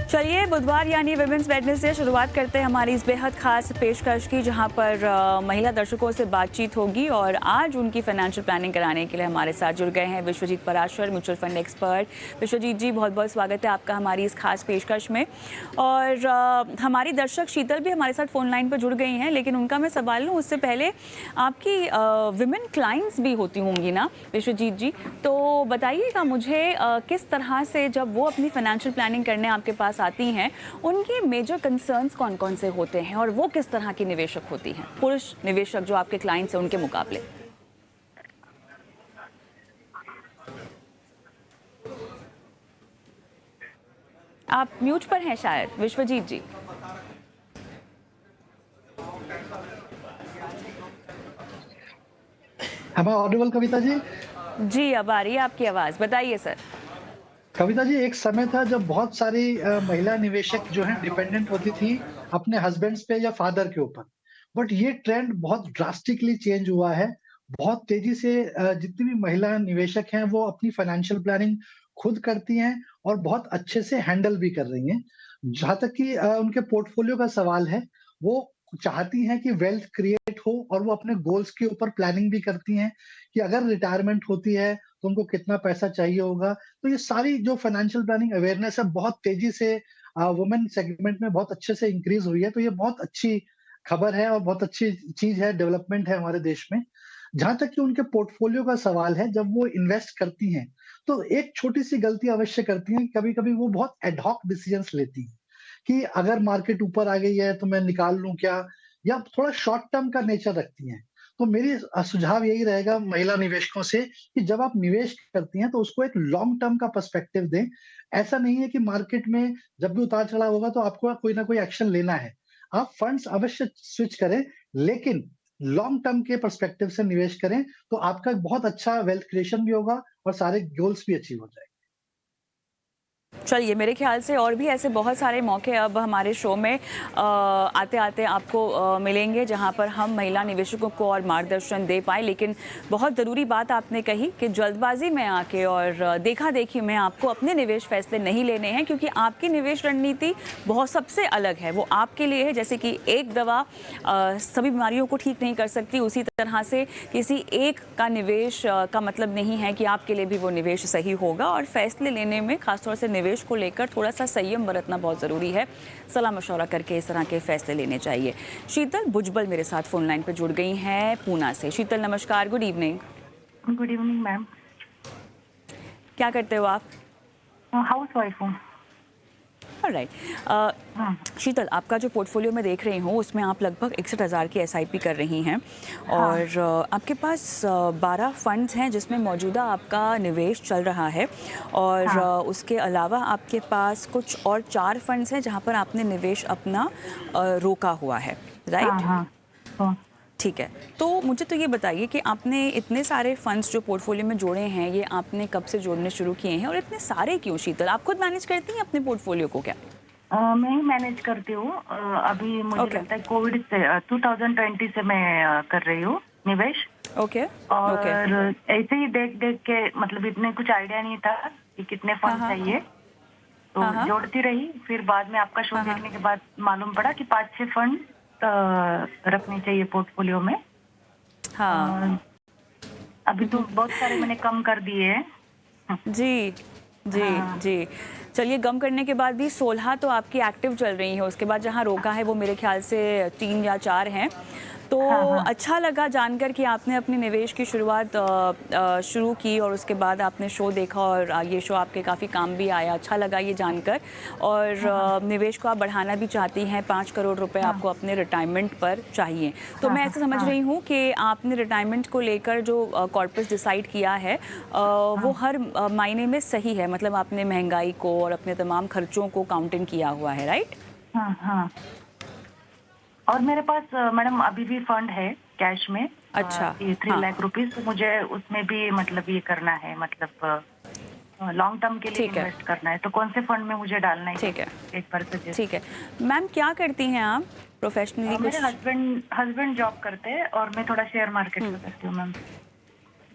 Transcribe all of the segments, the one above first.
चलिए बुधवार यानी विमेंस वेडनेसडे शुरुआत करते हैं हमारी इस बेहद खास पेशकश की, जहां पर महिला दर्शकों से बातचीत होगी और आज उनकी फाइनेंशियल प्लानिंग कराने के लिए हमारे साथ जुड़ गए हैं Vishwajeet Parashar, mutual fund expert. Vishwajeet ji, बहुत बहुत स्वागत है आपका हमारी इस खास पेशकश में। और हमारी दर्शक शीतल भी हमारे साथ फ़ोन लाइन पर जुड़ गई हैं, लेकिन उनका मैं सवाल लूँ उससे पहले आपकी विमेन क्लाइंट्स भी होती होंगी ना विश्वजीत जी, तो बताइएगा मुझे किस तरह से जब वो अपनी फाइनेंशियल प्लानिंग करने आपके पास आती हैं, उनके मेजर कंसर्न्स कौन कौन से होते हैं और वो किस तरह की निवेशक होती हैं, पुरुष निवेशक जो आपके क्लाइंट्स हैं उनके मुकाबले? आप म्यूट पर हैं शायद विश्वजीत जी। am I Audible Kavita ji? जी, अब आ रही है आपकी आवाज़, बताइए सर। कविता जी, एक समय था जब बहुत सारी महिला निवेशक जो हैं डिपेंडेंट होती थी अपने हस्बैंड्स पे या फादर के ऊपर। बट ये ट्रेंड बहुत ड्रास्टिकली चेंज हुआ है। बहुत तेजी से जितनी भी महिला निवेशक हैं वो अपनी फाइनेंशियल प्लानिंग खुद करती हैं और बहुत अच्छे से हैंडल भी कर रही हैं। जहाँ तक कि उनके पोर्टफोलियो का सवाल है, वो चाहती हैं कि वेल्थ क्रिएट हो और वो अपने गोल्स के ऊपर प्लानिंग भी करती हैं कि अगर रिटायरमेंट होती है तो उनको कितना पैसा चाहिए होगा। तो ये सारी जो फाइनेंशियल प्लानिंग अवेयरनेस है बहुत तेजी से वुमेन सेगमेंट में बहुत अच्छे से इंक्रीज हुई है। तो ये बहुत अच्छी खबर है और बहुत अच्छी चीज़ है, डेवलपमेंट है हमारे देश में। जहाँ तक कि उनके पोर्टफोलियो का सवाल है, जब वो इन्वेस्ट करती हैं, तो एक छोटी-सी गलती अवश्य करती हैं, कभी-कभी वो बहुत एड हॉक डिसीजंस लेती हैं, कि अगर मार्केट ऊपर आ गई है तो मैं निकाल लूँ क्या? या थोड़ा शॉर्ट टर्म का नेचर रखती हैं। तो मेरी सुझाव यही रहेगा महिला निवेशकों से कि जब आप निवेश करती हैं तो उसको एक लॉन्ग टर्म का पर्सपेक्टिव दें। ऐसा नहीं है कि मार्केट में जब भी उतार-चढ़ाव होगा तो आपको कोई ना कोई एक्शन लेना है। आप फंड्स अवश्य स्विच करें, लेकिन लॉन्ग टर्म के पर्सपेक्टिव से निवेश करें, तो आपका बहुत अच्छा वेल्थ क्रिएशन भी होगा और सारे गोल्स भी अचीव हो जाएँगे। चलिए, मेरे ख्याल से और भी ऐसे बहुत सारे मौके अब हमारे शो में आते-आते आपको मिलेंगे, जहां पर हम महिला निवेशकों को और मार्गदर्शन दे पाएँ। लेकिन बहुत ज़रूरी बात आपने कही कि जल्दबाजी में आके और देखा-देखी में आपको अपने निवेश फैसले नहीं लेने हैं, क्योंकि आपकी निवेश रणनीति बहुत सबसे अलग है। वो आपके लिए है, जैसे कि एक दवा सभी बीमारियों को ठीक नहीं कर सकती, उसी तरह से किसी एक का निवेश का मतलब नहीं है कि आपके लिए भी वो निवेश सही होगा। और फैसले लेने में खासतौर से निवेश को लेकर थोड़ा सा संयम बरतना बहुत ज़रूरी है। सलाह मशवरा करके इस तरह के फैसले लेने चाहिए। शीतल भुजबल मेरे साथ फोन लाइन पर जुड़ गई हैं पूना से। शीतल नमस्कार, good evening. Good evening ma'am. क्या करते हो आप? हाउस वाइफ हूँ। ऑलराइट। शीतल, आपका जो पोर्टफोलियो में देख रही हूँ उसमें आप लगभग 61,000 की एसआईपी कर रही हैं और आपके पास 12 फंड्स हैं जिसमें मौजूदा आपका निवेश चल रहा है और उसके अलावा आपके पास कुछ और 4 फंड्स हैं जहाँ पर आपने निवेश अपना रोका हुआ है, राइट? ठीक है, तो मुझे तो ये बताइए कि आपने इतने सारे फंड्स जो पोर्टफोलियो में जोड़े हैं, ये आपने कब से जोड़ने शुरू किए हैं और इतने सारे क्यों? शीतल, आप खुद मैनेज करती हैं अपने पोर्टफोलियो को क्या? मैं ही मैनेज करती हूँ। अभी मुझे लगता है कोविड से 2020 से मैं कर रही हूँ निवेश। और ऐसे ही देख के, मतलब इतने कुछ आइडिया नहीं था कि कितने फंड चाहिए, तो जोड़ती रही। फिर बाद में आपका शो देखने के बाद मालूम पड़ा कि 5-6 फंड रखने चाहिए पोर्टफोलियो में। अभी तो बहुत सारे मैंने कम कर दिए हैं। जी जी जी। चलिए, कम करने के बाद भी 16 तो आपकी एक्टिव चल रही है, उसके बाद जहाँ रोका है वो मेरे ख्याल से 3 या 4 हैं। तो अच्छा लगा जानकर कि आपने अपने निवेश की शुरुआत शुरू की और उसके बाद आपने शो देखा और ये शो आपके काफ़ी काम भी आया। अच्छा लगा ये जानकर। और निवेश को आप बढ़ाना भी चाहती हैं, 5 करोड़ रुपए आपको अपने रिटायरमेंट पर चाहिए। तो मैं ऐसा समझ रही हूँ कि आपने रिटायरमेंट को लेकर जो कॉर्पस डिसाइड किया है वो हर मायने में सही है, मतलब आपने महंगाई को और अपने तमाम खर्चों को काउंटिंग किया हुआ है, राइट? हाँ। और मेरे पास मैडम अभी भी फंड है कैश में। अच्छा। 3 लाख रुपीस। तो मुझे उसमें भी मतलब ये करना है, मतलब लॉन्ग टर्म के लिए इन्वेस्ट करना है। तो कौन से फंड में मुझे डालना है? ठीक है, एक बार सजेस्ट। ठीक है। मैम, क्या करती हैं आप प्रोफेशनली? मेरे हस्बैंड जॉब करते हैं और मैं थोड़ा शेयर मार्केट में करती हूँ मैम।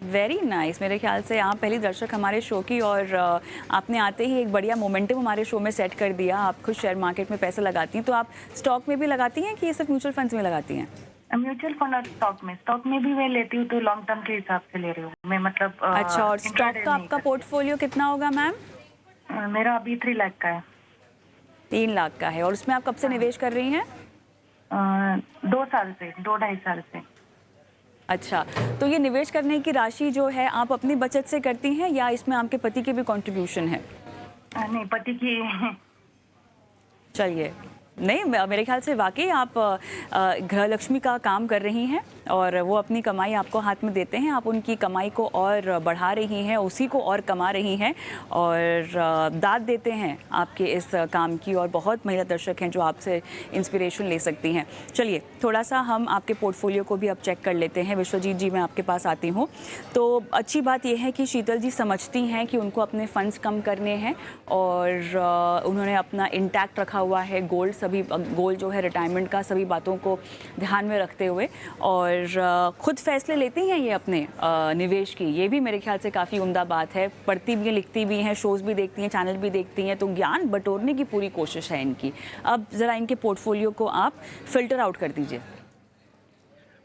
Very nice. मेरे ख्याल से आप पहली दर्शक हमारे शो की, और आपने आते ही एक बढ़िया मोमेंटम हमारे शो में सेट कर दिया। आप खुद शेयर मार्केट में पैसे लगाती हैं, तो आप स्टॉक में भी लगाती हैं कि ये सिर्फ म्यूचुअल फंड्स में लगाती हैं? म्यूचुअल फंड और स्टॉक में भी मैं लेती हूँ, तो लॉन्ग टर्म के हिसाब से ले रही हूँ मैं, मतलब अच्छा, और स्टॉक इंट्राडे का नहीं आपका करती। पोर्टफोलियो कितना होगा मैम? मेरा अभी 3 लाख का है। 3 लाख का है। और उसमें आप कब से हाँ। निवेश कर रही हैं? 2 साल से, 2 ढाई साल से। अच्छा, तो ये निवेश करने की राशि जो है आप अपनी बचत से करती हैं या इसमें आपके पति की भी कंट्रीब्यूशन है? नहीं, पति की। चलिए, नहीं, मेरे ख्याल से वाकई आप गृह लक्ष्मी का काम कर रही हैं, और वो अपनी कमाई आपको हाथ में देते हैं। आप उनकी कमाई को और बढ़ा रही हैं, उसी को और कमा रही हैं, और दाद देते हैं आपके इस काम की। और बहुत महिला दर्शक हैं जो आपसे इंस्पिरेशन ले सकती हैं। चलिए, थोड़ा सा हम आपके पोर्टफोलियो को भी अब चेक कर लेते हैं। विश्वजीत जी, मैं आपके पास आती हूँ। तो अच्छी बात यह है कि शीतल जी समझती हैं कि उनको अपने फंड्स कम करने हैं, और उन्होंने अपना इंटैक्ट रखा हुआ है गोल्ड, सभी गोल जो है रिटायरमेंट का, सभी बातों को ध्यान में रखते हुए, और खुद फैसले लेती हैं ये अपने निवेश की। ये भी मेरे ख्याल से काफ़ी उम्दा बात है। पढ़ती भी हैं, लिखती भी हैं, शोज़ भी देखती हैं, चैनल भी देखती हैं, तो ज्ञान बटोरने की पूरी कोशिश है इनकी। अब ज़रा इनके पोर्टफोलियो को आप फिल्टर आउट कर दीजिए।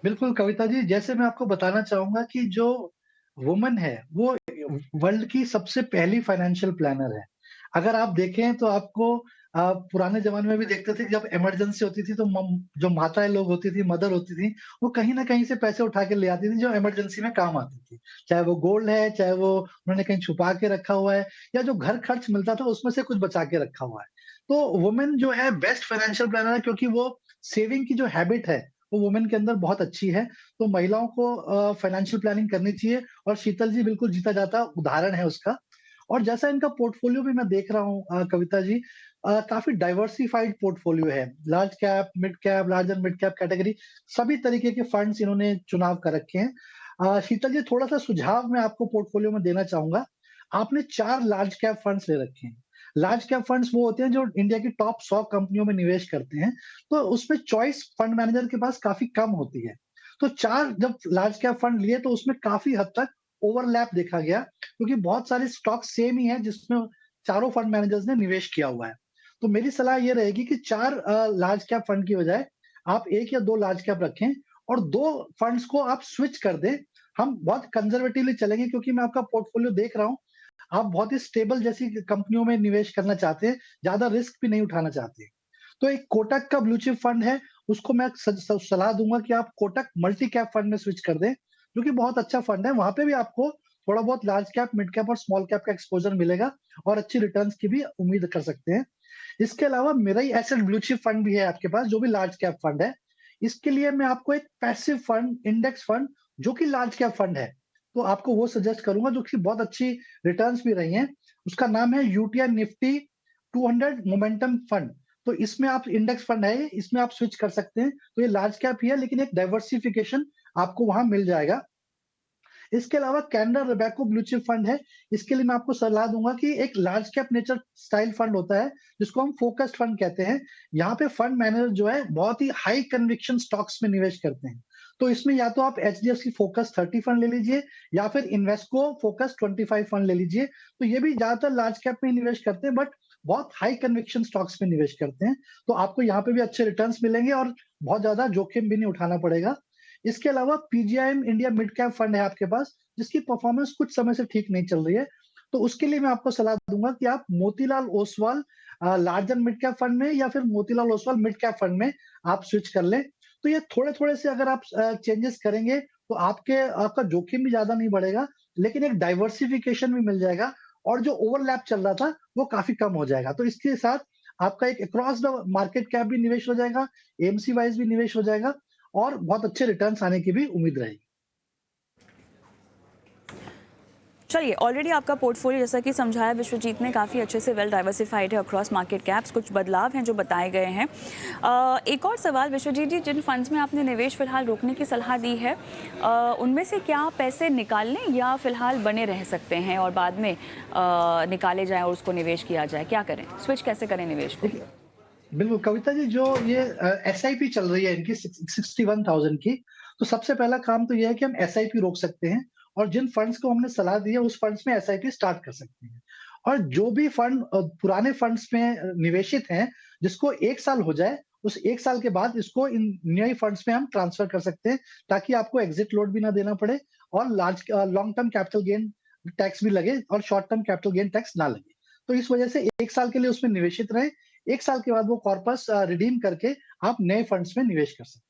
बिल्कुल कविता जी, जैसे मैं आपको बताना चाहूँगा कि जो वुमन है, वो वर्ल्ड की सबसे पहली फाइनेंशियल प्लानर है। अगर आप देखें तो आपको पुराने ज़माने में भी देखते थे, जब इमरजेंसी होती थी तो जो माताएँ लोग होती थी, मदर होती थी, वो कहीं न कहीं से पैसे उठा के ले आती थी जो इमरजेंसी में काम आती थी। चाहे वो गोल्ड है, चाहे वो उन्होंने कहीं छुपा के रखा हुआ है, या जो घर खर्च मिलता था उसमें से कुछ बचा के रखा हुआ है। तो वुमेन जो है बेस्ट फाइनेंशियल प्लानर है, क्योंकि वो सेविंग की जो हैबिट है, वो वुमेन के अंदर बहुत अच्छी है। तो महिलाओं को फाइनेंशियल प्लानिंग करनी चाहिए, और शीतल जी बिल्कुल जीता जाता उदाहरण है उसका। और जैसा इनका पोर्टफोलियो भी मैं देख रहा हूँ कविता जी, काफ़ी डाइवर्सिफाइड पोर्टफोलियो है। Large cap, mid cap, large and mid cap category, सभी तरीके के फंड्स इन्होंने चुनाव कर रखे हैं। शीतल जी, थोड़ा-सा सुझाव मैं आपको पोर्टफोलियो में देना चाहूँगा। आपने 4 लार्ज कैप फंड्स ले रखे हैं। लार्ज कैप फंड्स वो होते हैं जो इंडिया की टॉप 100 कंपनियों में निवेश करते हैं, तो उसमें चॉइस फंड मैनेजर के पास काफ़ी कम होती है। तो 4 जब लार्ज कैप फंड लिए तो उसमें काफ़ी हद तक ओवरलैप देखा गया, क्योंकि बहुत सारे स्टॉक सेम ही हैं जिसमें चारों फंड मैनेजर्स ने निवेश किया हुआ है। तो मेरी सलाह ये रहेगी कि 4 लार्ज कैप फंड की बजाय आप 1 या 2 लार्ज कैप रखें, और 2 फंड्स को आप स्विच कर दें। हम बहुत कंजर्वेटिवली चलेंगे, क्योंकि मैं आपका पोर्टफोलियो देख रहा हूँ, आप बहुत ही स्टेबल जैसी कंपनियों में निवेश करना चाहते हैं, ज़्यादा रिस्क भी नहीं उठाना चाहते। तो एक कोटक का ब्लू चिप फंड है, उसको मैं सलाह दूँगा कि आप कोटक मल्टी कैप फंड में स्विच कर दें, जो कि बहुत अच्छा फंड है। वहाँ पे भी आपको थोड़ा बहुत लार्ज कैप, मिड कैप और स्मॉल कैप का एक्सपोज़र मिलेगा, और अच्छी रिटर्न्स की भी उम्मीद कर सकते हैं। इसके अलावा Mirae asset blue chip fund भी है आपके पास, जो भी लार्ज कैप फंड है। इसके लिए मैं आपको एक पैसिव फंड, इंडेक्स फंड, जो कि लार्ज कैप फंड है, तो आपको वो सजेस्ट करूँगा, जो कि बहुत अच्छी रिटर्न्स भी रही हैं। उसका नाम है यूटीआई निफ्टी 200 मोमेंटम फंड। तो इसमें आप, इंडेक्स फंड है ये, इसमें आप स्विच कर सकते हैं। तो ये लार्ज कैप ही है, लेकिन एक डाइवर्सिफिकेशन आपको वहाँ मिल जाएगा। इसके अलावा Canara Robeco blue chip fund है। इसके लिए मैं आपको सलाह दूँगा कि एक large cap nature style fund होता है, जिसको हम फोकस्ड फंड कहते हैं। यहाँ पे फंड मैनेजर जो है बहुत ही हाई कन्विक्शन स्टॉक्स में निवेश करते हैं। तो इसमें या तो आप एचडीएफसी फोकस 30 फंड ले लीजिए, या फिर इन्वेस्को फोकस 25 फंड ले लीजिए। तो ये भी ज़्यादातर लार्ज कैप में ही निवेश करते हैं, बट बहुत हाई कन्विक्शन स्टॉक्स में निवेश करते हैं। तो आपको यहाँ पे भी अच्छे रिटर्न्स मिलेंगे, और बहुत ज़्यादा जोखिम भी नहीं उठाना पड़ेगा। इसके अलावा PGIM India mid cap fund है आपके पास, जिसकी परफॉर्मेंस कुछ समय से ठीक नहीं चल रही है। तो उसके लिए मैं आपको सलाह दूँगा कि आप Motilal Oswal large and mid cap fund में, या फिर Motilal Oswal mid cap fund में आप स्विच कर लें। तो ये थोड़े-थोड़े से अगर आप चेंजेस करेंगे, तो आपका जोखिम भी ज़्यादा नहीं बढ़ेगा, लेकिन एक डाइवर्सिफिकेशन भी मिल जाएगा, और जो ओवरलैप चल रहा था, वो काफ़ी कम हो जाएगा। तो इसके साथ आपका एक अक्रॉस द मार्केट कैप भी निवेश हो जाएगा, एएमसी वाइज़ भी निवेश हो जाएगा, और बहुत अच्छे रिटर्न्स आने की भी उम्मीद रहेगी। चलिए, ऑलरेडी आपका पोर्टफोलियो जैसा कि समझाया विश्वजीत ने, काफ़ी अच्छे से वेल डाइवर्सिफाइड है अक्रॉस मार्केट कैप्स। कुछ बदलाव हैं जो बताए गए हैं। एक और सवाल विश्वजीत जी, जिन फंड्स में आपने निवेश फिलहाल रोकने की सलाह दी है, उनमें से क्या पैसे निकाल लें या फिलहाल बने रह सकते हैं और बाद में निकाले जाएं और उसको निवेश किया जाए? क्या करें, स्विच कैसे करें निवेश को? बिल्कुल कविता जी, जो ये एसआईपी चल रही है इनकी 61,000 की, तो सबसे पहला काम तो ये है कि हम एसआईपी रोक सकते हैं, और जिन फंड्स को हमने सलाह दी है उस फंड्स में एसआईपी स्टार्ट कर सकते हैं। और जो भी फंड पुराने फंड्स में निवेशित हैं, जिसको 1 साल हो जाए, उस 1 साल के बाद इसको इन नए फंड्स में हम ट्रांसफर कर सकते हैं, ताकि आपको एग्जिट लोड भी ना देना पड़े और long term capital gain tax भी लगे और short term capital gain tax ना लगे। तो इस वजह से 1 साल के लिए उसमें निवेशित रहें, 1 साल के बाद वो कॉर्पस रिडीम करके आप नए फंड्स में निवेश कर सकते हैं।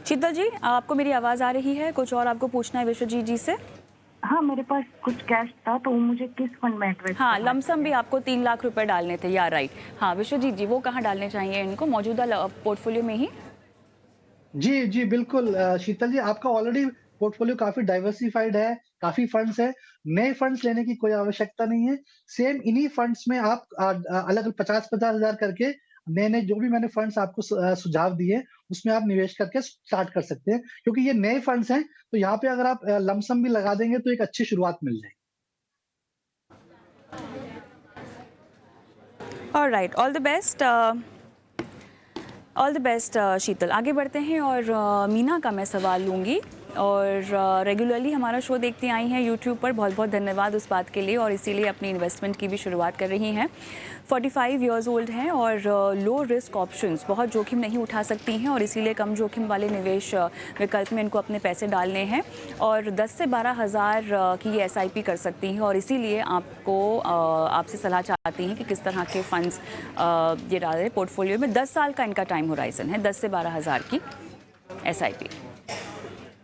शीतल जी, आपको मेरी आवाज़ आ रही है? कुछ और आपको पूछना है विश्वजीत जी से? हाँ, मेरे पास कुछ कैश था तो वो मुझे किस फंड में इन्वेस्ट हाँ, करना लमसम भी चाहिए? आपको 3 लाख रुपए डालने थे, या राइट। हाँ, विश्वजीत जी, वो कहाँ डालने चाहिए इनको? मौजूदा पोर्टफोलियो में ही? जी, जी, बिल्कुल शीतल जी, आपका ऑलरेडी पोर्टफ़ोलियो काफ़ी डाइवर्सिफ़ाइड है, काफ़ी फंड्स हैं, नए फंड्स लेने की कोई आवश्यकता नहीं है। सेम इन्हीं फंड्स में आप अलग 50-50 हज़ार करके नए-नए जो भी मैंने फंड्स आपको सुझाव दिए, उसमें आप निवेश करके स्टार्ट कर सकते हैं। क्योंकि ये नए फंड्स हैं, तो यहाँ पे अगर आप लमसम भी लगा देंगे, तो एक अच्छी शुरुआत मिल जाएगी। ऑलराइट, ऑल द बेस्ट शीतल। आगे बढ़ते हैं और मीना का मैं सवाल लूँगी। और रेगुलरली हमारा शो देखती आई हैं यूट्यूब पर, बहुत बहुत धन्यवाद उस बात के लिए, और इसीलिए अपनी इन्वेस्टमेंट की भी शुरुआत कर रही हैं। 45 इयर्स ओल्ड हैं और लो रिस्क ऑप्शंस, बहुत जोखिम नहीं उठा सकती हैं, और इसीलिए कम जोखिम वाले निवेश विकल्प में इनको अपने पैसे डालने हैं। और 10 से 12 हज़ार की ये एसआईपी कर सकती हैं, और इसीलिए आपसे सलाह चाहती हैं कि किस तरह के फंड्स ये डालें पोर्टफोलियो में। 10 साल का इनका टाइम होराइजन है, 10 से 12 हज़ार की एसआईपी।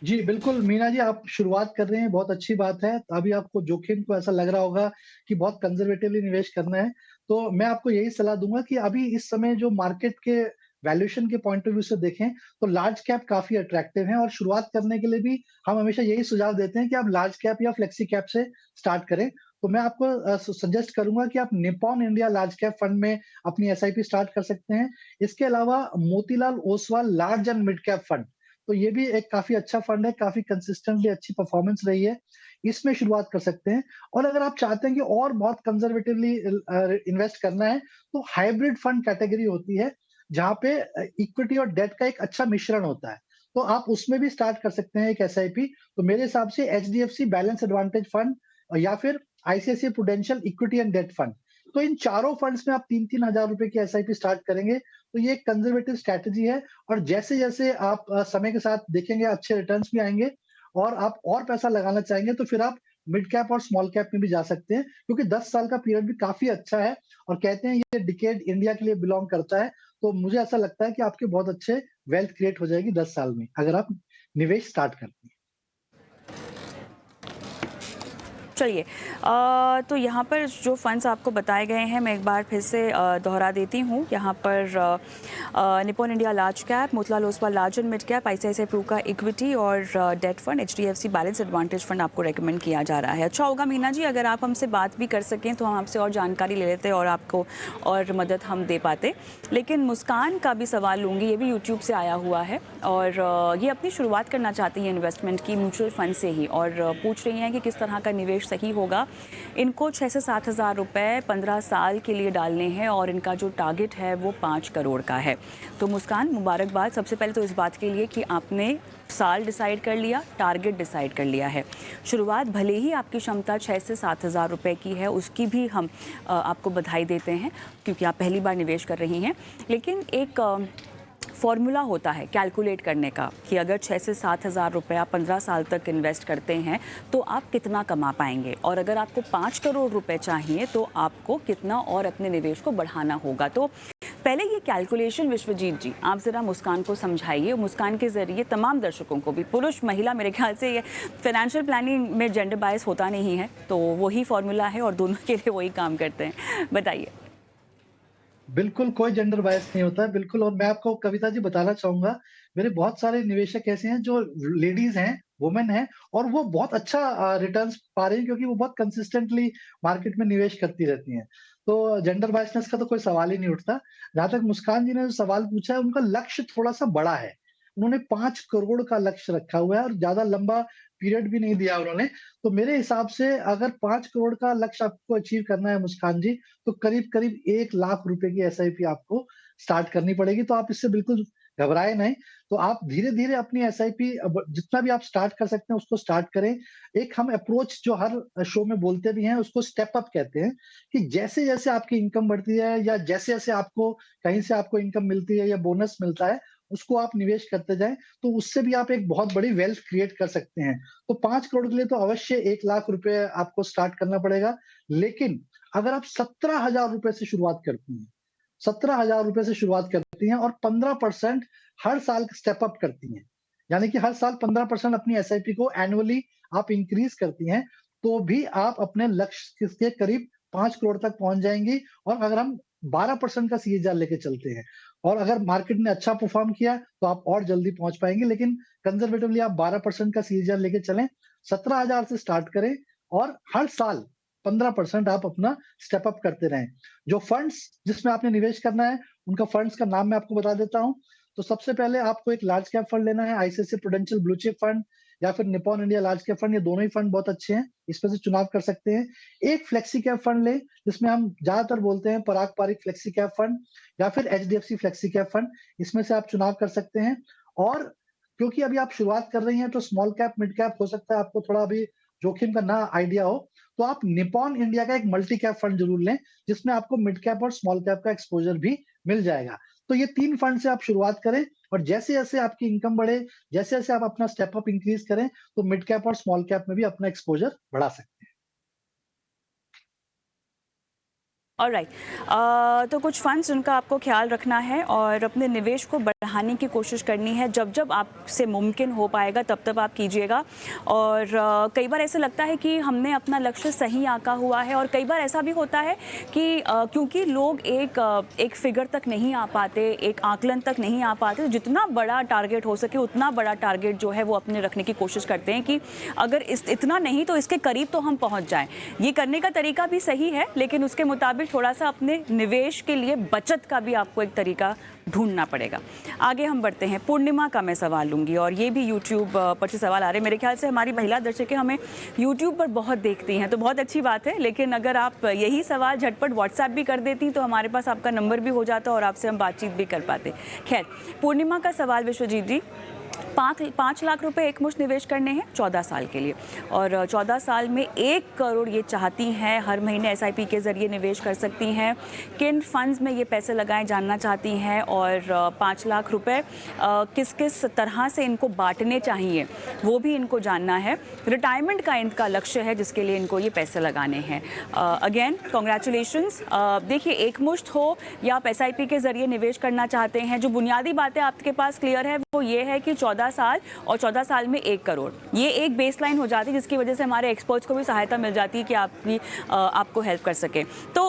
जी, बिल्कुल, मीना जी आप शुरुआत कर रहे हैं, बहुत अच्छी बात है। अभी आपको जोखिम को ऐसा लग रहा होगा कि बहुत कंज़र्वेटिवली निवेश करना है, तो मैं आपको यही सलाह दूँगा कि अभी इस समय जो मार्केट के वैल्यूएशन के पॉइंट ऑफ व्यू से देखें, तो लार्ज कैप काफ़ी अट्रैक्टिव हैं और शुरुआत करने के लिए भी हम हमेशा यही सुझाव देते हैं कि आप लार्ज कैप या फ्लेक्सी कैप से स्टार्ट करें। तो मैं आपको सजेस्ट करूँगा कि आप Nippon India large cap fund में अपनी एसआईपी स्टार्ट कर सकते हैं। इसके अलावा Motilal Oswal large and mid cap fund, तो ये भी एक काफ़ी अच्छा फंड है, काफ़ी कंसिस्टेंटली अच्छी परफॉर्मेंस रही है, इसमें शुरुआत कर सकते हैं। और अगर आप चाहते हैं कि और बहुत कंज़र्वेटिवली इन्वेस्ट करना है, तो हाइब्रिड फंड कैटेगरी होती है, जहाँ पे इक्विटी और डेट का एक अच्छा मिश्रण होता है। तो आप उसमें भी स्टार्ट कर सकते हैं एक एसआईपी। तो मेरे हिसाब से एचडीएफसी बैलेंस एडवांटेज फंड या फिर ICICI Prudential equity and debt fund. तो इन चारों फंड्स में आप 3-3 हज़ार रुपए की एसआईपी स्टार्ट करेंगे, तो ये एक कंज़र्वेटिव स्ट्रैटेजी है। और जैसे-जैसे आप समय के साथ देखेंगे अच्छे रिटर्न्स भी आएँगे और आप और पैसा लगाना चाहेंगे, तो फिर आप मिड कैप और स्मॉल कैप में भी जा सकते हैं, क्योंकि 10 साल का पीरियड भी काफ़ी अच्छा है और कहते हैं ये डिकेड इंडिया के लिए बिलॉन्ग करता है। तो मुझे ऐसा लगता है कि आपके बहुत अच्छे वेल्थ क्रिएट हो जाएगी 10 साल में, अगर आप निवेश स्टार्ट करते हैं। चलिए, तो यहाँ पर जो फंड्स आपको बताए गए हैं, मैं एक बार फिर से दोहरा देती हूँ। यहाँ पर Nippon India large cap, Motilal Oswal large and mid cap, ICICI pru का इक्विटी और debt fund, HDFC balance advantage fund आपको रेकमेंड किया जा रहा है। अच्छा होगा मीना जी अगर आप हमसे बात भी कर सकें, तो हम आपसे और जानकारी ले लेते और आपको और मदद हम दे पाते। लेकिन मुस्कान का भी सवाल लूँगी, ये भी यूट्यूब से आया हुआ है, और ये अपनी शुरुआत करना चाहती हैं इन्वेस्टमेंट की म्यूचुअल फंड से ही, और पूछ रही हैं कि किस तरह का निवेश सही होगा। इनको 6 से 7 हज़ार रुपये 15 साल के लिए डालने हैं, और इनका जो टारगेट है वो 5 करोड़ का है। तो मुस्कान, मुबारकबाद सबसे पहले तो इस बात के लिए कि आपने साल डिसाइड कर लिया, टारगेट डिसाइड कर लिया है। शुरुआत भले ही आपकी क्षमता 6 से 7 हज़ार रुपये की है, उसकी भी हम आपको बधाई देते हैं, क्योंकि आप पहली बार निवेश कर रही हैं। लेकिन एक फॉर्मूला होता है कैलकुलेट करने का कि अगर 6 से 7 हज़ार रुपये आप 15 साल तक इन्वेस्ट करते हैं, तो आप कितना कमा पाएंगे, और अगर आपको 5 करोड़ रुपए चाहिए, तो आपको कितना और अपने निवेश को बढ़ाना होगा। तो पहले ये कैलकुलेशन विश्वजीत जी आप ज़रा मुस्कान को समझाइए। मुस्कान के ज़रिए तमाम दर्शकों को भी, पुरुष महिला, मेरे ख्याल से ये फाइनेंशियल प्लानिंग में जेंडर बायस होता नहीं है, तो वही फॉर्मूला है और दोनों के लिए वही काम करते हैं। बताइए। बिल्कुल, कोई जेंडर बायस नहीं होता है, बिल्कुल। और मैं आपको कविता जी बताना चाहूँगा, मेरे बहुत सारे निवेशक ऐसे हैं जो लेडीज़ हैं, वुमेन हैं और वो बहुत अच्छा रिटर्न्स पा रही हैं, क्योंकि वो बहुत कंसिस्टेंटली मार्केट में निवेश करती रहती हैं। तो जेंडर बायसनेस का तो कोई सवाल ही नहीं उठता। जहाँ तक मुस्कान जी ने जो सवाल पूछा है, उनका लक्ष्य थोड़ा-सा बड़ा है। उन्होंने 5 करोड़ का लक्ष्य रखा हुआ है और ज़्यादा लंबा पीरियड भी नहीं दिया उन्होंने। तो मेरे हिसाब से अगर 5 करोड़ का लक्ष्य आपको अचीव करना है मुस्कान जी, तो करीब-करीब 1 लाख रुपए की एसआईपी आपको स्टार्ट करनी पड़ेगी। तो आप इससे बिल्कुल घबराए नहीं। तो आप धीरे-धीरे अपनी एसआईपी अब जितना भी आप स्टार्ट कर सकते हैं उसको स्टार्ट करें। एक हम अप्रोच जो हर शो में बोलते भी हैं उसको स्टेप अप कहते हैं, कि जैसे-जैसे आपकी इनकम बढ़ती है या जैसे-जैसे आपको कहीं से आपको इनकम मिलती है या बोनस मिलता है, उसको आप निवेश करते जाएँ, तो उससे भी आप एक बहुत बड़ी वेल्थ क्रिएट कर सकते हैं। तो 5 करोड़ के लिए तो अवश्य 1 लाख रुपए आपको स्टार्ट करना पड़ेगा। लेकिन अगर आप 17,000 रुपए से शुरुआत करती हैं, 17,000 रुपए से शुरुआत करती हैं और 15% हर साल स्टेप अप करती हैं, यानी कि हर साल 15% अपनी एसआईपी को एनुअली आप इंक्रीज़ करती हैं, तो भी आप अपने लक्ष्य के करीब 5 करोड़ तक पहुँच जाएँगी। और अगर हम 12% का सीएजीआर लेके चलते हैं और अगर मार्केट ने अच्छा परफ़ॉर्म किया, तो आप और जल्दी पहुँच पाएँगे। लेकिन कंज़र्वेटिवली आप 12% का सीएजीआर लेके चलें, 17,000 से स्टार्ट करें और हर साल 15% आप अपना स्टेप अप करते रहें। जो फंड्स जिसमें आपने निवेश करना है, उनका फंड्स का नाम मैं आपको बता देता हूँ। तो सबसे पहले आपको एक लार्ज कैप फंड लेना है, ICICI prudential blue chip fund या फिर Nippon India large cap fund, ये दोनों ही फंड बहुत अच्छे हैं, इसमें से चुनाव कर सकते हैं। एक फ्लेक्सी कैप फंड लें, जिसमें हम ज़्यादातर बोलते हैं पराग पारिक फ्लेक्सी कैप फंड या फिर एचडीएफसी फ्लेक्सी कैप फंड, इसमें से आप चुनाव कर सकते हैं। और क्योंकि अभी आप शुरुआत कर रही हैं, तो स्मॉल कैप, मिड कैप हो सकता है आपको थोड़ा अभी जोखिम का ना आइडिया हो, तो आप निप्पॉन इंडिया का एक मल्टी कैप फंड ज़रूर लें, जिसमें आपको मिड कैप और स्मॉल कैप का एक्सपोज़र भी मिल जाएगा। तो ये 3 फंड से आप शुरुआत करें और जैसे-जैसे आपकी इनकम बढ़े, जैसे-जैसे आप अपना स्टेप अप इंक्रीज़ करें, तो मिड कैप और स्मॉल कैप में भी अपना एक्सपोज़र बढ़ा सकते हैं। ऑलराइट। तो कुछ फंड्स जिनका आपको ख्याल रखना है और अपने निवेश को बढ़ाने की कोशिश करनी है, जब जब आपसे मुमकिन हो पाएगा तब तब आप कीजिएगा। और कई बार ऐसा लगता है कि हमने अपना लक्ष्य सही आंका हुआ है, और कई बार ऐसा भी होता है कि क्योंकि लोग एक फिगर तक नहीं आ पाते, एक आकलन तक नहीं आ पाते, तो जितना बड़ा टारगेट हो सके उतना बड़ा टारगेट जो है वो अपने रखने की कोशिश करते हैं कि अगर इतना नहीं तो इसके करीब तो हम पहुंच जाएं। ये करने का तरीका भी सही है, लेकिन उसके मुताबिक थोड़ा सा अपने निवेश के लिए बचत का भी आपको एक तरीका ढूंढना पड़ेगा। आगे हम बढ़ते हैं। पूर्णिमा का मैं सवाल लूंगी, और ये भी यूट्यूब पर से सवाल आ रहे हैं। मेरे ख्याल से हमारी महिला दर्शकें हमें यूट्यूब पर बहुत देखती हैं, तो बहुत अच्छी बात है, लेकिन अगर आप यही सवाल झटपट व्हाट्सएप भी कर देती तो हमारे पास आपका नंबर भी हो जाता और आपसे हम बातचीत भी कर पाते। खैर, पूर्णिमा का सवाल विश्वजीत जी, 5 लाख रुपए एकमुश्त निवेश करने हैं 14 साल के लिए, और 14 साल में 1 करोड़ ये चाहती हैं, हर महीने एसआईपी के ज़रिए निवेश कर सकती हैं। किन फंड्स में ये पैसे लगाएं जानना चाहती हैं, और 5 लाख रुपए किस किस तरह से इनको बांटने चाहिए वो भी इनको जानना है। रिटायरमेंट का इनका लक्ष्य है जिसके लिए इनको ये पैसे लगाने हैं। Again congratulations. देखिए, एकमुश्त हो या आप एसआईपी के ज़रिए निवेश करना चाहते हैं, जो बुनियादी बातें आपके पास क्लियर है वो ये है कि 14 साल और 14 साल में 1 करोड़, ये एक बेसलाइन हो जाती है जिसकी वजह से हमारे एक्सपर्ट्स को भी सहायता मिल जाती है कि आपको हेल्प कर सके। तो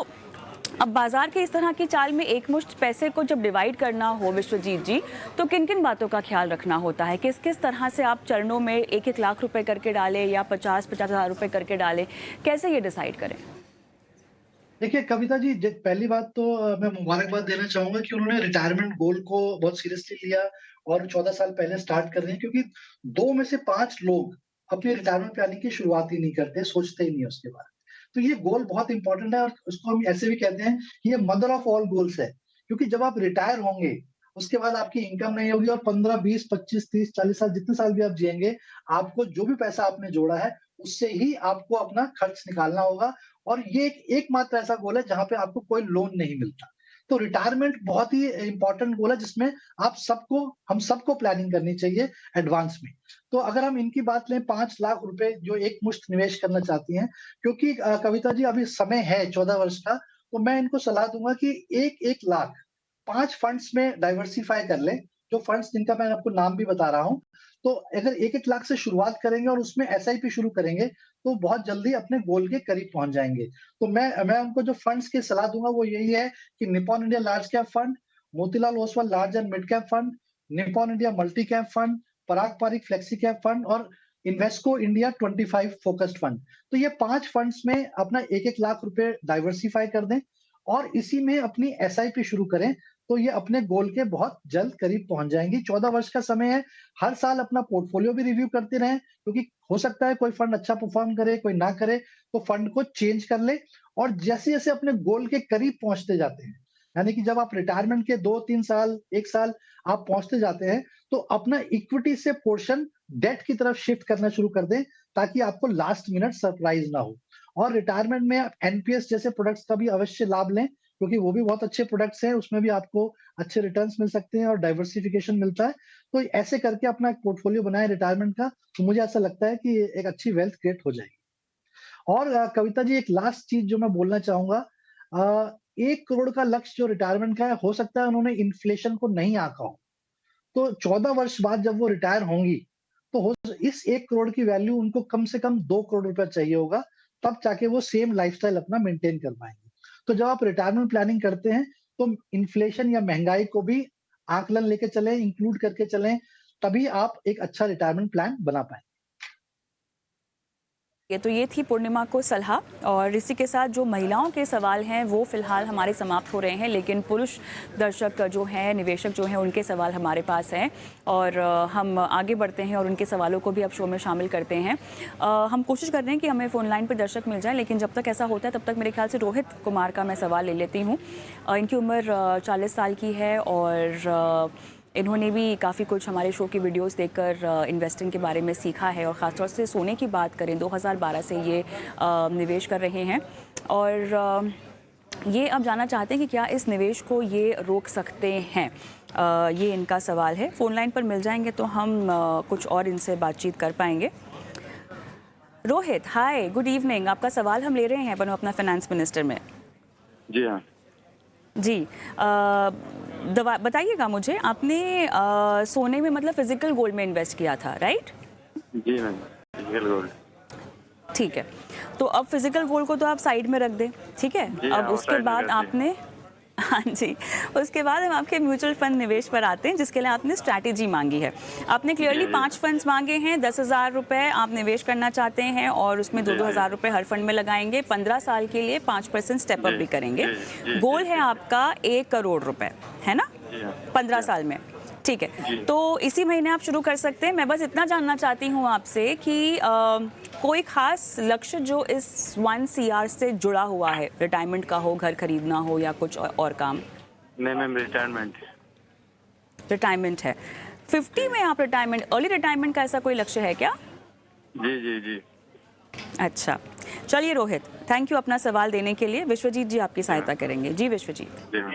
अब बाजार के इस तरह की चाल में एकमुश्त पैसे को जब डिवाइड करना हो विश्वजीत जी, तो किन किन बातों का ख्याल रखना होता है? किस किस तरह से आप चरणों में 1-1 लाख रुपए करके डालें या 50-50 हज़ार रुपए करके डालें, कैसे ये डिसाइड करें? देखिए कविता जी, पहली बात तो मैं मुबारकबाद देना चाहूँगा कि उन्होंने रिटायरमेंट गोल को बहुत सीरियसली लिया और 14 साल पहले स्टार्ट कर रहे हैं, क्योंकि 2 में से 5 लोग अपने रिटायरमेंट प्लानिंग की शुरुआत ही नहीं करते, सोचते ही नहीं है उसके बारे में। तो ये गोल बहुत इंपॉर्टेंट है और उसको हम ऐसे भी कहते हैं कि ये मदर ऑफ ऑल गोल्स है। क्योंकि जब आप रिटायर होंगे, उसके बाद आपकी इनकम नहीं होगी और 15, 20, 25, 30, 40 साल जितने साल भी आप जिएँगे, आपको जो भी पैसा आपने जोड़ा है, उससे ही आपको अपना खर्च निकालना होगा। और ये एकमात्र ऐसा गोल है जहाँ पे आपको कोई लोन नहीं मिलता। तो रिटायरमेंट बहुत ही इम्पोर्टेंट गोल है जिसमें हम सबको प्लानिंग करनी चाहिए एडवांस में। तो अगर हम इनकी बात लें, 5 लाख रुपए जो एकमुश्त निवेश करना चाहती हैं, क्योंकि कविता जी अभी समय है 14 वर्ष का, तो मैं इनको सलाह दूँगा कि 1-1 लाख 5 फंड्स में डाइवर्सिफ़ाई कर लें, जो फंड्स जिनका मैं आपको नाम भी बता रहा हूँ। तो अगर 1-1 लाख से शुरुआत करेंगे और उसमें एसआईपी शुरू करेंगे, तो बहुत जल्दी अपने गोल के करीब पहुँच जाएँगे। तो मैं उनको जो फंड्स की सलाह दूँगा वो यही है कि Nippon India large cap fund, Motilal Oswal large and mid cap fund, Nippon India multi cap fund, Parag Parikh flexi cap fund और इन्वेस्को इंडिया 25 फोकस्ड फंड। तो ये 5 फंड्स में अपना 1-1 लाख रुपए डाइवर्सिफ़ाई कर दें और इसी में अपनी एसआईपी शुरू करें, तो ये अपने गोल के बहुत जल्द करीब पहुँच जाएँगी। 14 वर्ष का समय है, हर साल अपना पोर्टफोलियो भी रिव्यू करते रहें, क्योंकि हो सकता है कोई फंड अच्छा परफॉर्म करे, कोई ना करे, तो फंड को चेंज कर ले और जैसे-जैसे अपने गोल के करीब पहुँचते जाते हैं, यानी कि जब आप रिटायरमेंट के 2-3 साल, 1 साल आप पहुँचते जाते हैं, तो अपना इक्विटी से पोर्शन डेट की तरफ शिफ्ट करना शुरू कर दें, ताकि आपको लास्ट मिनट सरप्राइज़ ना हो। और रिटायरमेंट में आप एनपीएस जैसे प्रोडक्ट्स का भी अवश्य लाभ लें, क्योंकि वो भी बहुत अच्छे प्रोडक्ट्स हैं, उसमें भी आपको अच्छे रिटर्न्स मिल सकते हैं और डाइवर्सिफिकेशन मिलता है। तो ऐसे करके अपना एक पोर्टफोलियो बनाएँ रिटायरमेंट का, तो मुझे ऐसा लगता है कि एक अच्छी वेल्थ क्रिएट हो जाएगी। और कविता जी, एक लास्ट चीज़ जो मैं बोलना चाहूँगा, 1 करोड़ का लक्ष्य जो रिटायरमेंट का है, हो सकता है उन्होंने इन्फ्लेशन को नहीं आँका हो। तो 14 वर्ष बाद जब वो रिटायर होंगी, तो हो इस 1 करोड़ की वैल्यू उनको कम से कम 2 करोड़ रुपया चाहिए होगा, तब जाके वो सेम लाइफ़स्टाइल अपना मेंटेन कर पाएँगे। तो जब आप रिटायरमेंट प्लानिंग करते हैं, तो इन्फ्लेशन या महँगाई को भी आकलन लेके चलें, इंक्लूड करके चलें, तभी आप एक अच्छा रिटायरमेंट प्लान बना पाएँ। ये तो ये थी पूर्णिमा को सलाह, और इसी के साथ जो महिलाओं के सवाल हैं वो फिलहाल हमारे समाप्त हो रहे हैं, लेकिन पुरुष दर्शक जो हैं, निवेशक जो हैं, उनके सवाल हमारे पास हैं और हम आगे बढ़ते हैं और उनके सवालों को भी अब शो में शामिल करते हैं। हम कोशिश कर रहे हैं कि हमें फ़ोन लाइन पर दर्शक मिल जाए, लेकिन जब तक ऐसा होता है तब तक मेरे ख्याल से रोहित कुमार का मैं सवाल ले लेती हूँ। इनकी उम्र 40 साल की है और इन्होंने भी काफ़ी कुछ हमारे शो की वीडियोस देखकर इन्वेस्टिंग के बारे में सीखा है, और ख़ासतौर से सोने की बात करें 2012 से ये निवेश कर रहे हैं और ये अब जानना चाहते हैं कि क्या इस निवेश को ये रोक सकते हैं। ये इनका सवाल है। फ़ोन लाइन पर मिल जाएंगे तो हम कुछ और इनसे बातचीत कर पाएंगे। रोहित, हाय, गुड इवनिंग। आपका सवाल हम ले रहे हैं बनो अपना फाइनेंस मिनिस्टर में। जी हाँ जी, बताइएगा मुझे, आपने सोने में मतलब फिजिकल गोल्ड में इन्वेस्ट किया था, राइट? जी मैम, फिजिकल गोल्ड। ठीक है, तो अब फिजिकल गोल्ड को तो आप साइड में रख दें, ठीक है? जी अब हाँ, उसके साइड में बाद कर दिए। आपने हाँ जी, उसके बाद हम आपके म्यूचुअल फंड निवेश पर आते हैं, जिसके लिए आपने स्ट्रैटेजी मांगी है। आपने क्लियरली जी। 5 फंड्स मांगे हैं, 10,000 रुपये आप निवेश करना चाहते हैं और उसमें 2-2 हज़ार रुपये हर फंड में लगाएंगे। 15 साल के लिए 5% स्टेप अप जी, भी करेंगे। जी, गोल जी, है जी। आपका 1 करोड़ रुपए, है ना? जी हाँ। 15 साल में, ठीक है। जी। तो इसी महीने आप शुरू कर सकते हैं। मैं बस इतना जानना चाहती हूँ आपसे कि कोई खास लक्ष्य जो इस 1 CR से जुड़ा हुआ है, रिटायरमेंट का हो, घर खरीदना हो या कुछ और काम? नहीं मैम, रिटायरमेंट। रिटायरमेंट है। 50 में आप रिटायरमेंट, अर्ली रिटायरमेंट का ऐसा कोई लक्ष्य है क्या? जी जी जी। अच्छा, चलिए रोहित, थैंक यू अपना सवाल देने के लिए। विश्वजीत जी आपकी सहायता करेंगे। जी विश्वजीत। जी हाँ।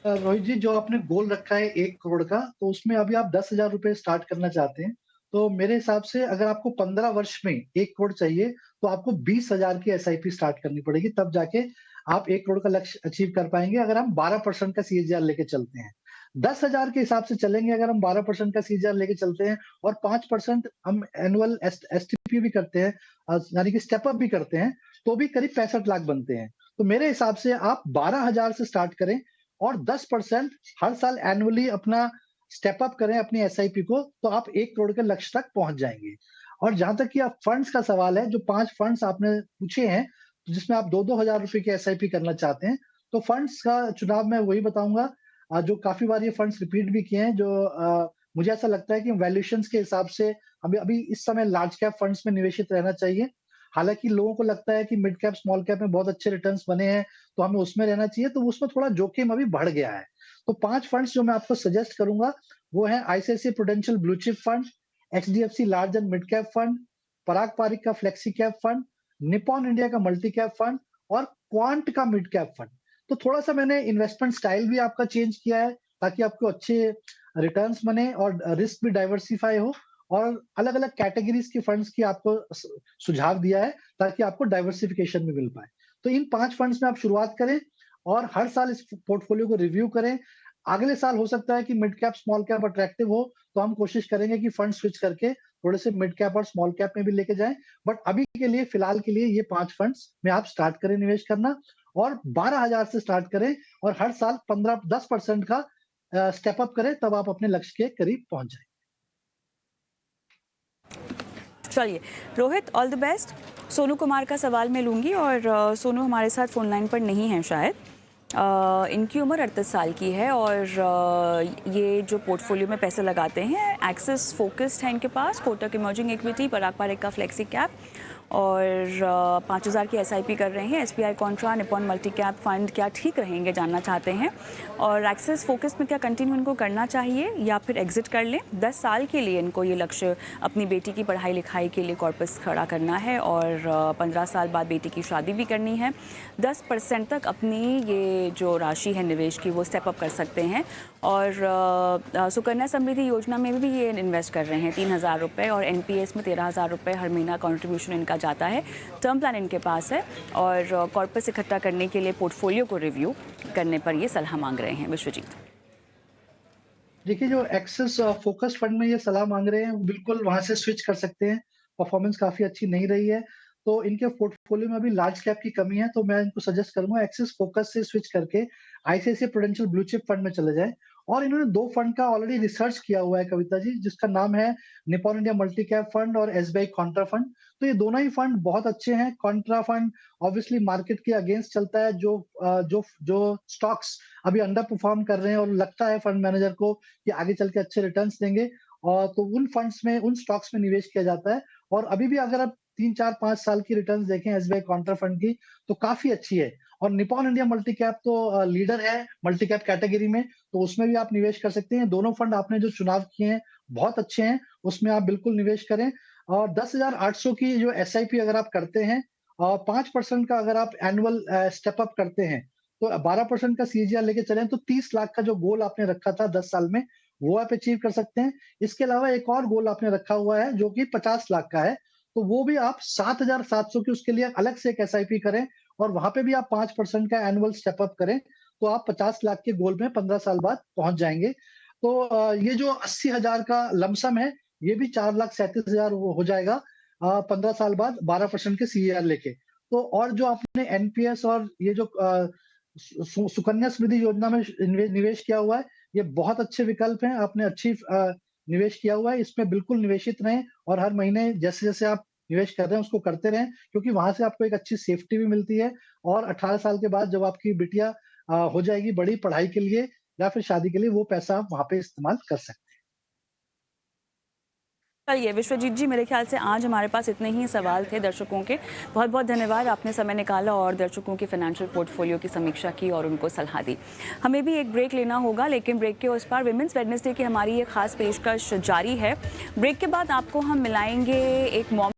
रोहित जी, जो आपने गोल रखा है 1 करोड़ का, तो उसमें अभी आप 10,000 रुपए स्टार्ट करना चाहते हैं। तो मेरे हिसाब से अगर आपको 15 वर्ष में 1 करोड़ चाहिए, तो आपको 20,000 की एसआईपी स्टार्ट करनी पड़ेगी, तब जाके आप 1 करोड़ का लक्ष्य अचीव कर पाएँगे, अगर हम 12% का सीएजीआर लेके चलते हैं। 10,000 के हिसाब से चलेंगे, अगर हम 12% का सीएजीआर लेके चलते हैं और 5% हम एनुअल एसटीपी भी करते हैं, यानी कि स्टेप अप भी करते हैं, तो भी करीब 65 लाख बनते हैं। तो मेरे हिसाब से आप 12,000 से स्टार्ट करें और 10% हर साल एनुअली अपना स्टेप अप करें अपनी एसआईपी को, तो आप 1 करोड़ के लक्ष्य तक पहुँच जाएँगे। और जहाँ तक कि आप फंड्स का सवाल है, जो 5 फंड्स आपने पूछे हैं, जिसमें आप 2-2 हज़ार रुपए की एसआईपी करना चाहते हैं, तो फंड्स का चुनाव मैं वही बताऊँगा, जो काफ़ी बार ये फंड्स रिपीट भी किए हैं, जो मुझे ऐसा लगता है कि वैल्यूएशंस के हिसाब से हमें अभी इस समय लार्ज कैप फंड्स में निवेशित रहना चाहिए। हालाँकि लोगों को लगता है कि मिड कैप, स्मॉल कैप में बहुत अच्छे रिटर्न्स बने हैं, तो हमें उसमें रहना चाहिए, तो उसमें थोड़ा जोखिम अभी बढ़ गया है। तो 5 फंड्स जो मैं आपको सजेस्ट करूँगा, वो हैं ICICI prudential blue chip fund, HDFC large and mid cap fund, Parag Parikh का flexi cap fund, Nippon India का मल्टी कैप फंड और क्वांट का मिड कैप फंड। तो थोड़ा-सा मैंने इन्वेस्टमेंट स्टाइल भी आपका चेंज किया है, ताकि आपको अच्छे रिटर्न्स बने और रिस्क भी डाइवर्सिफाई हो, और अलग-अलग कैटेगरीज़ के फंड्स की आपको सुझाव दिया है, ताकि आपको डाइवर्सिफिकेशन भी मिल पाए। तो इन 5 फंड्स में आप शुरुआत करें और हर साल इस पोर्टफोलियो को रिव्यू करें। अगले साल हो सकता है कि mid cap, small cap attractive हो, तो हम कोशिश करेंगे कि फंड स्विच करके थोड़े से मिड कैप और स्मॉल कैप में भी लेके जाएँ। बट अभी के लिए, फिलहाल के लिए ये 5 फंड्स में आप स्टार्ट करें निवेश करना, और 12,000 से स्टार्ट करें और हर साल 15-10% का स्टेप अप करें, तब आप अपने लक्ष्य के करीब पहुँच जाएँ। चलिए Rohit, all the best. Sonu Kumar का सवाल मैं लूँगी, और सोनू हमारे साथ फ़ोन लाइन पर नहीं है शायद। इनकी उम्र 38 साल की है और ये जो पोर्टफोलियो में पैसे लगाते हैं, एक्सिस फोकस्ड है इनके पास, कोटक इमर्जिंग इक्विटी, पराग पारिक का फ्लेक्सी कैप और 5,000 की SIP कर रहे हैं। SBI Contra, Nippon multi cap fund क्या ठीक रहेंगे जानना चाहते हैं, और एक्सिस फोकस में क्या कंटिन्यू इनको करना चाहिए या फिर एग्जिट कर लें। 10 साल के लिए इनको ये लक्ष्य अपनी बेटी की पढ़ाई लिखाई के लिए कॉर्पस खड़ा करना है और 15 साल बाद बेटी की शादी भी करनी है। 10% तक अपनी ये जो राशि है निवेश की वो स्टेप अप कर सकते हैं, और सुकन्या समृद्धि योजना में भी ये इन्वेस्ट कर रहे हैं 3,000 रुपये, और NPS में 13,000 रुपये हर महीना कंट्रीब्यूशन इनका जाता है। टर्म प्लान इनके पास है, और कॉर्पस इकट्ठा करने के लिए पोर्टफोलियो को रिव्यू करने पर ये सलाह मांग रहे हैं। विश्वजीत, देखिए, जो एक्सिस फोकस फंड में ये सलाह मांग रहे हैं, बिल्कुल वहां से स्विच कर सकते हैं। परफॉर्मेंस काफी अच्छी नहीं रही है, तो इनके पोर्टफोलियो में अभी लार्ज कैप की कमी है, तो मैं इनको सजेस्ट करूंगा एक्सिस फोकस से स्विच करके ICICI prudential blue chip fund में चले जाएं। और इन्होंने 2 फंड का ऑलरेडी रिसर्च किया हुआ है कविता जी, जिसका नाम है Nippon India multi cap fund और SBI कॉन्ट्रा फंड। तो ये दोनों ही फंड बहुत अच्छे हैं। कॉन्ट्रा फंड ऑब्वियसली मार्केट के अगेंस्ट चलता है, जो स्टॉक्स अभी अंडर परफॉर्म कर रहे हैं और लगता है फंड मैनेजर को कि आगे चल के अच्छे रिटर्न्स देंगे, और तो उन फंड्स में, उन स्टॉक्स में निवेश किया जाता है। और अभी भी अगर आप 3, 4, 5 साल की रिटर्न्स देखें SBI कॉन्ट्रा फंड की, तो काफी अच्छी है। और निपॉन इंडिया मल्टी कैप तो लीडर है मल्टी कैप कैटेगरी में, तो उसमें भी आप निवेश कर सकते हैं। दोनों फंड आपने जो चुनाव किए हैं बहुत अच्छे हैं, उसमें आप बिल्कुल निवेश करें। और 10,800 की जो SIP अगर आप करते हैं और 5% का अगर आप एनुअल स्टेप अप करते हैं, तो 12% का CAGR लेके चलें, तो 30 लाख का जो गोल आपने रखा था 10 साल में, वो आप अचीव कर सकते हैं। इसके अलावा एक और गोल आपने रखा हुआ है जो कि 50 लाख का है, तो वो भी आप 7,700 की उसके लिए अलग से एक SIP करें, और वहां पे भी आप 5% का एनुअल स्टेप अप करें, तो आप 50 लाख के गोल में 15 साल बाद पहुंच जाएंगे। तो ये जो 80,000 का लमसम है, ये भी 4,37,000 हो जाएगा 15 साल बाद 12% के CAGR लेके। तो और जो आपने NPS और ये जो सुकन्या समृद्धि योजना में निवेश किया हुआ है, ये बहुत अच्छे विकल्प हैं। आपने अच्छी निवेश किया हुआ है, इसमें बिल्कुल निवेशित रहें, और हर महीने जैसे-जैसे आप निवेश कर रहे हैं उसको करते रहें, क्योंकि वहां से आपको एक अच्छी सेफ्टी भी मिलती है। और 18 साल के बाद जब आपकी बिटिया हो जाएगी बड़ी पढ़ाई के लिए या फिर शादी के लिए, वो पैसा आप वहां पे इस्तेमाल कर सकते हैं। चलिए विश्वजीत जी, मेरे ख्याल से आज हमारे पास इतने ही सवाल थे दर्शकों के। बहुत बहुत धन्यवाद, आपने समय निकाला और दर्शकों के फाइनेंशियल पोर्टफोलियो की समीक्षा की और उनको सलाह दी। हमें भी एक ब्रेक लेना होगा, लेकिन ब्रेक के उस पार विमेंस वेडनेसडे की हमारी ये खास पेशकश जारी है। ब्रेक के बाद आपको हम मिलाएंगे एक